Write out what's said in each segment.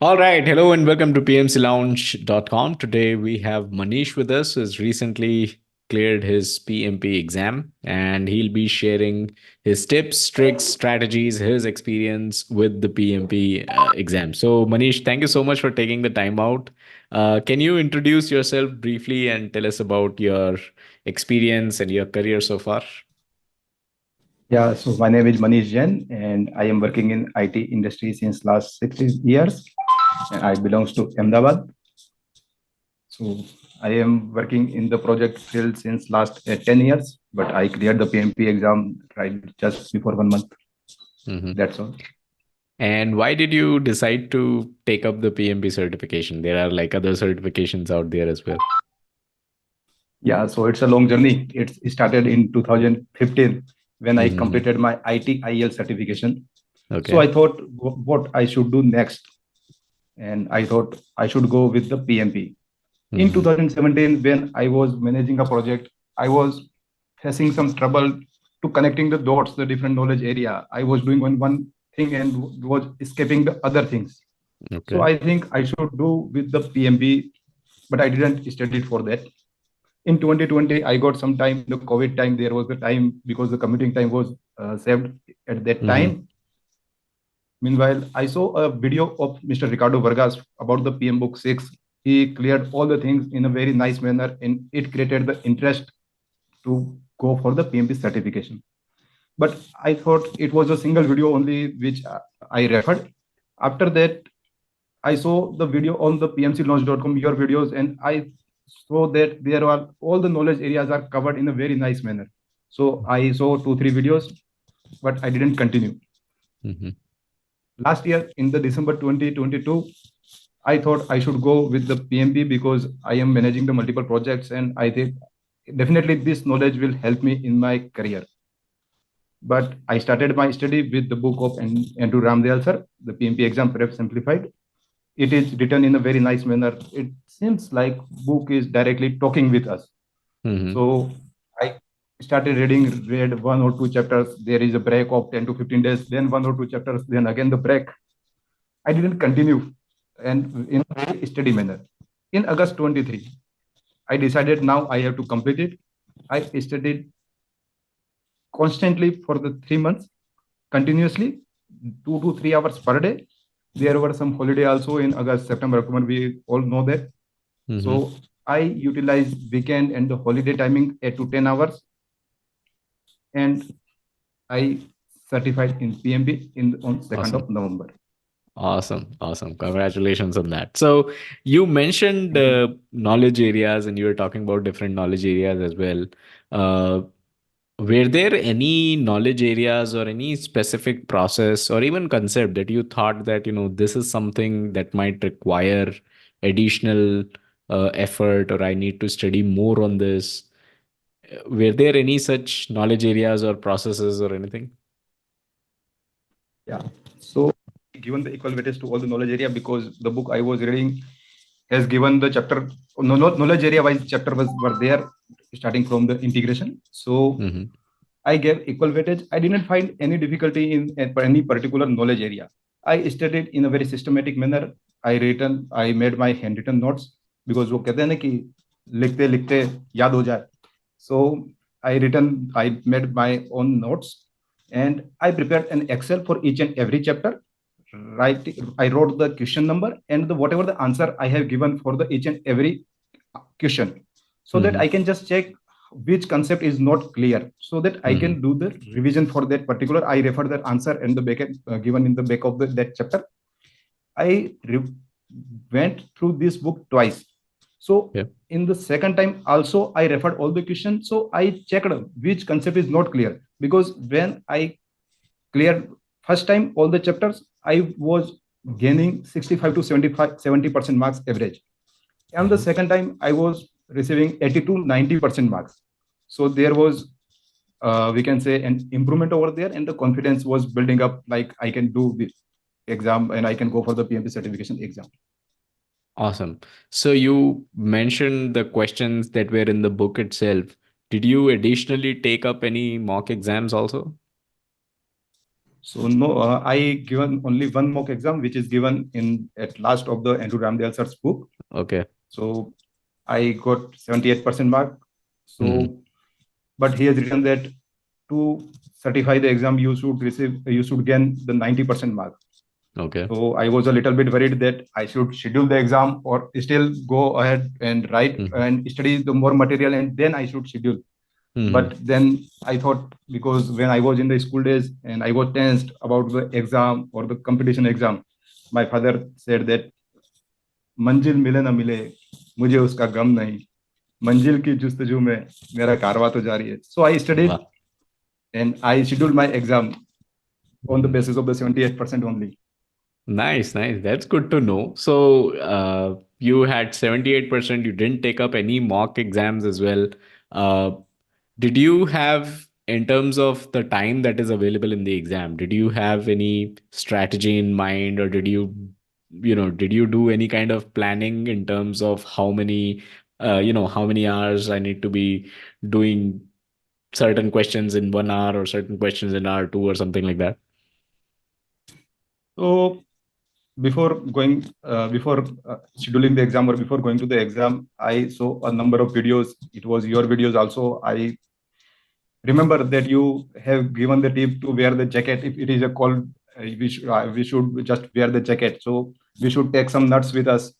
All right. Hello and welcome to PMCLounge.com. Today we have Manish with us, who has recently cleared his PMP exam, and he'll be sharing his tips, tricks, strategies, his experience with the PMP exam. So, Manish, thank you so much for taking the time out. Can you introduce yourself briefly and tell us about your experience and your career so far? Yeah, so my name is Manish Jain, and I am working in IT industry since last 6 years. And I belongs to Ahmedabad. So I am working in the project field since last 10 years, but I cleared the PMP exam right just before 1 month. Mhm. That's all. And why did you decide to take up the PMP certification? There are like other certifications out there as well. Yeah, so it's a long journey. It started in 2015 when I Mhm. completed my ITIL certification. So Okay. I thought what I should do next, and I thought I should go with the PMP. In Mhm. 2017, when I was managing a project, I was facing some trouble to connecting the dots, the different knowledge area. I was doing one thing and was escaping the other things. So Okay. I think I should do with the PMP, but I didn't study it for that. In 2020, I got some time in the COVID time. There was the time because the commuting time was saved at that Mhm. time. Meanwhile, I saw a video of Mr. Ricardo Vargas about the PM Book 6. He cleared all the things in a very nice manner and it created the interest to go for the PMP certification. But I thought it was a single video only which I referred. After that, I saw the video on the pmclaunch.com, your videos, and I saw that there are all the knowledge areas are covered in a very nice manner. So I saw two, three videos, but I didn't continue. Mhm. Last year in the December 2022, I thought I should go with the PMP because I am managing the multiple projects and I think definitely this knowledge will help me in my career. But I started my study with the book of Andrew Ramdayal sir, the PMP exam prep simplified. It is written in a very nice manner. It seems like book is directly talking with us. Mhm. So I started read one or two chapters. There is a break of 10 to 15 days, then one or two chapters, then again the break. I didn't continue and in a very steady manner. In August 23, I decided now I have to complete it. I studied constantly for the 3 months, continuously, 2 to 3 hours per day. There were some holiday also in August, September, October. We all know that. Mhm. So I utilized weekend and the holiday timing 8 to 10 hours, and I certified in PMP in on 2nd Awesome. of November. Awesome. Awesome. Congratulations on that. So you mentioned Thank you. knowledge areas and you were talking about different knowledge areas as well. Uh, were there any knowledge areas or any specific process or even concept that you thought that, this is something that might require additional effort or I need to study more on this? Were there any such knowledge areas or processes or anything? Yeah. So given the equal weightage to all the knowledge area because the book I was reading has given the chapter knowledge area wise chapter was were there starting from the integration. So Hmm. I gave equal weightage. I didn't find any difficulty in any particular knowledge area. I studied in a very systematic manner. I made my handwritten notes because वो कहते हैं ना कि लिखते लिखते याद हो जाए. So I made my own notes and I prepared an Excel for each and every chapter. Right, I wrote the question number and whatever the answer I have given for the each and every question, so that Hmm. I can just check which concept is not clear, so that I Hmm. can do the revision for that particular. I refer that answer and the back given in the back of that chapter. I went through this book twice. So Yeah. in the second time also I referred all the questions. So I checked which concept is not clear because when I cleared first time all the chapters, I was gaining 65 to 75 70% marks average, and the Hmm. second time I was receiving 80 to 90% marks. So there was we can say an improvement over there and the confidence was building up like I can do this exam and I can go for the PMP certification exam. Awesome. So you mentioned the questions that were in the book itself. Did you additionally take up any mock exams also? So no, I given only one mock exam, which is given in at last of the Andrew Ramdale sir's book. Okay. So I got 78% mark. Mhm. So, but he has written that to certify the exam, you should gain the 90% mark. Okay. So I was a little bit worried that I should schedule the exam or still go ahead and write Mhm. and study the more material and then I should schedule. But Mhm. then I thought, because when I was in the school days and I was tensed about the exam or the competition exam, my father said that मंजिल मिले ना मिले मुझे उसका गम नहीं मंजिल की जुस्तजू में मेरा कारवा तो जारी है. So I studied Wow. and I scheduled my exam on the Mhm. basis of the 78% only. Nice, nice. That's good to know. So, you had 78%. You didn't take up any mock exams as well. Uh, did you have, in terms of the time that is available in the exam, did you have any strategy in mind, or did you do any kind of planning in terms of how many hours I need to be doing certain questions in 1 hour or certain questions in hour two or something like that? So before scheduling the exam or before going to the exam, I saw a number of videos. It was your videos also. I remember that you have given the tip to wear the jacket if it is a cold. We should just wear the jacket. So we should take some nuts with us.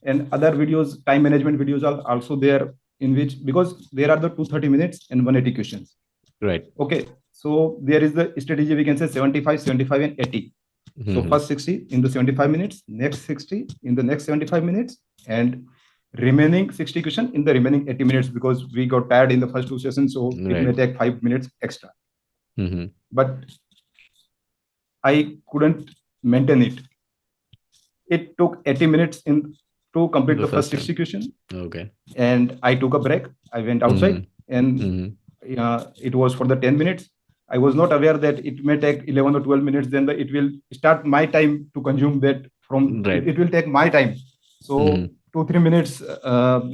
And other videos, time management videos are also there, in which, because there are the 230 minutes and 180 questions. Right. Okay, so there is the strategy, we can say 75, 75, and 80. So Hmm. first 60 in the 75 minutes, next 60 in the next 75 minutes, and remaining 60 question in the remaining 80 minutes, because we got tired in the first two sessions, so it may Right. take 5 minutes extra. Hmm. But I couldn't maintain it. It took 80 minutes in to complete The the first first time. 60 question, Okay. and I took a break. I went outside, Hmm. and Hmm. it was for the 10 minutes. I was not aware that it may take 11 or 12 minutes. Then it will start my time to consume that. Right. It will take my time. Hmm. So 2-3 minutes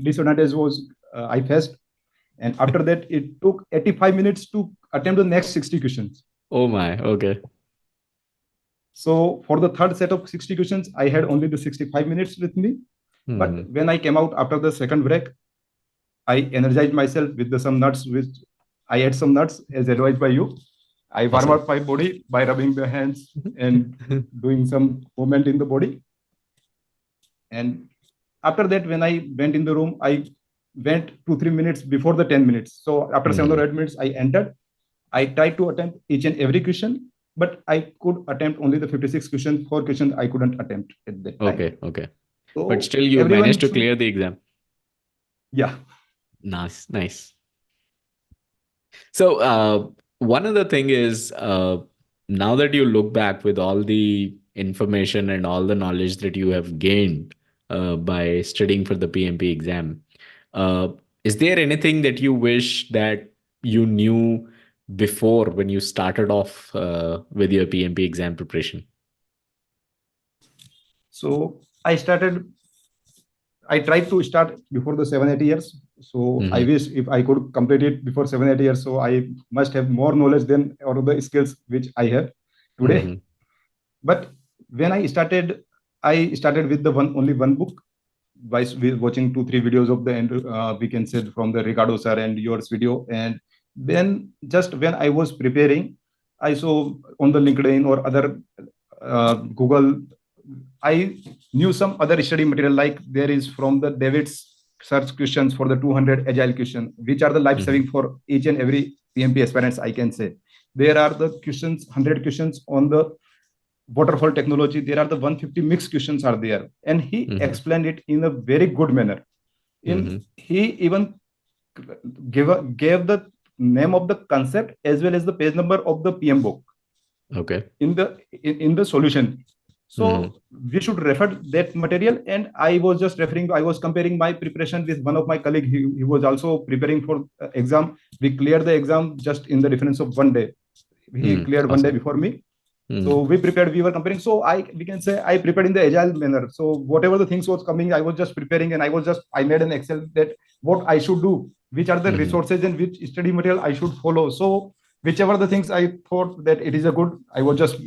disadvantage was I faced, and after that it took 85 minutes to attempt the next 60 questions. Oh my. Okay. So for the third set of 60 questions, I had only the 65 minutes with me. But Hmm. when I came out after the second break, I energized myself with some nuts, which I ate some nuts as advised by you. I warm Awesome. up my body by rubbing the hands and doing some movement in the body. And after that, when I went in the room, I went 2-3 minutes before the 10 minutes. So after seven Hmm. or 8 minutes, I entered. I tried to attempt each and every question, but I could attempt only the 56 questions. 4 questions I couldn't attempt at that time. Okay. Okay. But So still, you managed everyone to should, clear the exam. yeah. Nice. Nice. So, one other thing is, now that you look back with all the information and all the knowledge that you have gained by studying for the PMP exam, uh, is there anything that you wish that you knew before when you started off with your PMP exam preparation? So I tried to start before the 7-8 years. So I Hmm. wish if I could complete it before 7-8 years. So I must have more knowledge than all of the skills which I have today. Hmm. But when I started with the only one book by watching 2-3 videos of the we can say from the Ricardo sir and yours video. And then just when I was preparing, I saw on the LinkedIn or other Google, I knew some other study material, like there is from the David's search questions for the 200 agile question, which are the life Hmm. saving for each and every PMP aspirants, I can say. There are the questions, 100 questions on the waterfall technology. There are the 150 mixed questions are there. And he Hmm. explained it in a very good manner. Hmm. He even gave the name of the concept as well as the page number of the PM book Okay. in the solution. Hmm. So we should refer that material. And I was just referring, I was comparing my preparation with one of my colleague. He was also preparing for exam. We cleared the exam just in the difference of one day. He Hmm. cleared one day Awesome. before me. So Hmm. we were comparing. So we can say I prepared in the agile manner. So whatever the things was coming, I was just preparing, and I made an Excel that what I should do, which are the Hmm. resources and which study material I should follow. So whichever the things I thought that it is a good, I was just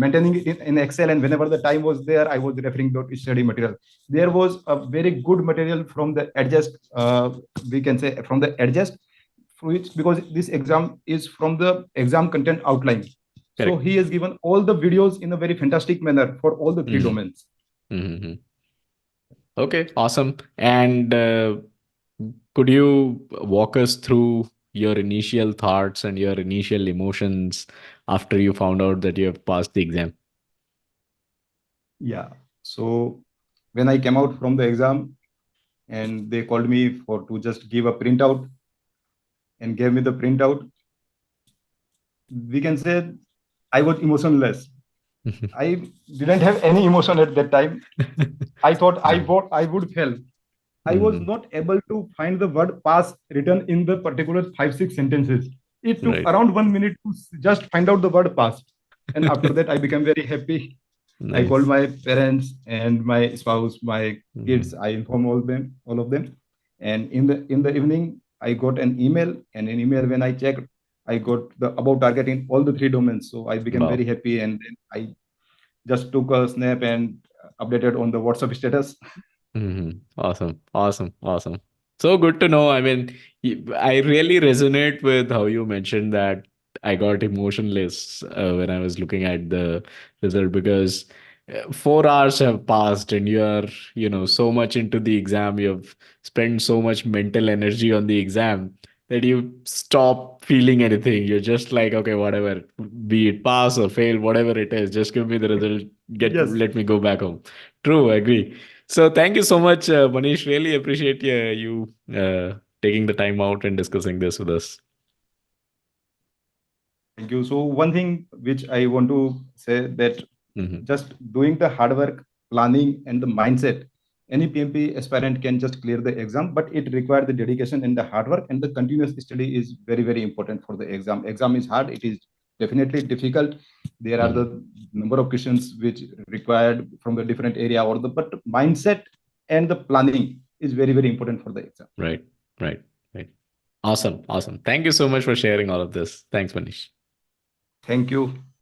maintaining it in Excel, and whenever the time was there, I was referring to study material. There was a very good material from the adjust, we can say from the adjust, which because this exam is from the exam content outline. So Correct. he has given all the videos in a very fantastic manner for all the three Mm-hmm. domains. Mm-hmm. Okay, awesome. And could you walk us through your initial thoughts and your initial emotions after you found out that you have passed the exam? Yeah. So when I came out from the exam and they called me for to just give a printout and gave me the printout, we can say I was emotionless. I didn't have any emotion at that time. I thought I would fail. I was Mhm. not able to find the word pass written in the particular 5 6 sentences. It took Right. around 1 minute to just find out the word pass. And after that, I became very happy. I called Nice. my parents and my spouse, my kids. Mhm. I informed all of them. And in the evening, I got an email. And an email when I checked, I got the above target in all the three domains. So I became very Wow. happy. And then I just took a snap and updated on the WhatsApp status. Awesome. Awesome. Awesome. So good to know. I mean, I really resonate with how you mentioned that I got emotionless when I was looking at the result because 4 hours have passed and you are, so much into the exam. You've spent so much mental energy on the exam that you stop feeling anything. You're just like, okay, whatever, be it pass or fail, whatever it is, just give me the result. Yes. Let me go back home. True, I agree. So thank you so much, Manish. Really appreciate you taking the time out and discussing this with us. Thank you. So one thing which I want to say that Hmm. just doing the hard work, planning, and the mindset, any PMP aspirant can just clear the exam, but it requires the dedication and the hard work, and the continuous study is very, very important for the exam. Exam is hard. It is definitely difficult. There are Hmm. the number of questions which required from the different area, or the but mindset and the planning is very, very important for the exam. Right, right, right. Awesome, awesome. Thank you so much for sharing all of this. Thanks, Manish. Thank you.